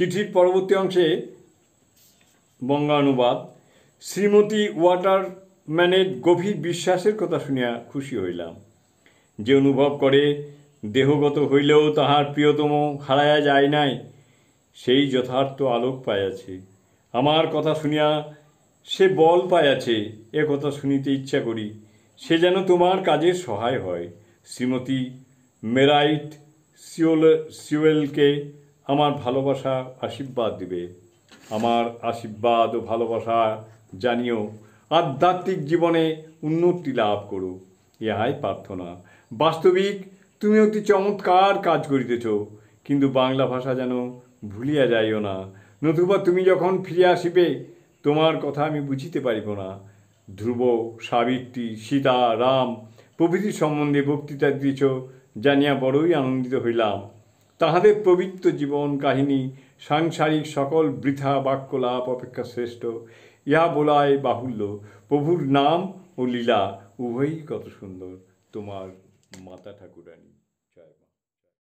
চিঠির পরবর্তী অংশে বঙ্গানুবাদ। শ্রীমতী ওয়াটারম্যানের গভীর বিশ্বাসের কথা শুনিয়া খুশি হইলাম। যে অনুভব করে দেহগত হইলেও তাহার প্রিয়তম হারাইয়া যায় নাই, সেই যথার্থ আলোক পাইয়াছে। আমার কথা শুনিয়া সে বল পাইয়াছে, এ কথা শুনিতে ইচ্ছা করি। সে যেন তোমার কাজের সহায় হয়। শ্রীমতী মেরাইট সিওয়েলকে আমার ভালোবাসা আশীর্বাদ দিবে। আমার আশীর্বাদ ও ভালোবাসা জানিও আধ্যাত্মিক জীবনে উন্নতি লাভ করো, ইহাই প্রার্থনা। বাস্তবিক তুমি অতি চমৎকার কাজ করিতেছ, কিন্তু বাংলা ভাষা যেন ভুলিয়া যাইও না, নতুবা তুমি যখন ফিরে আসিবে তোমার কথা আমি বুঝিতে পারিব না। ধ্রুব, সাবিত্রী, সীতা, রাম প্রভৃতি সম্বন্ধে বক্তৃতা দিয়েছ জানিয়া বড়ই আনন্দিত হইলাম। তাহাদের পবিত্র জীবন কাহিনী সাংসারিক সকল বৃথা বাক্যলাপ অপেক্ষা শ্রেষ্ঠ, ইহা বলায় বাহুল্য। প্রভুর নাম ও লীলা উভয়ই কত সুন্দর। তোমার মাতা ঠাকুরানী। জয় মা।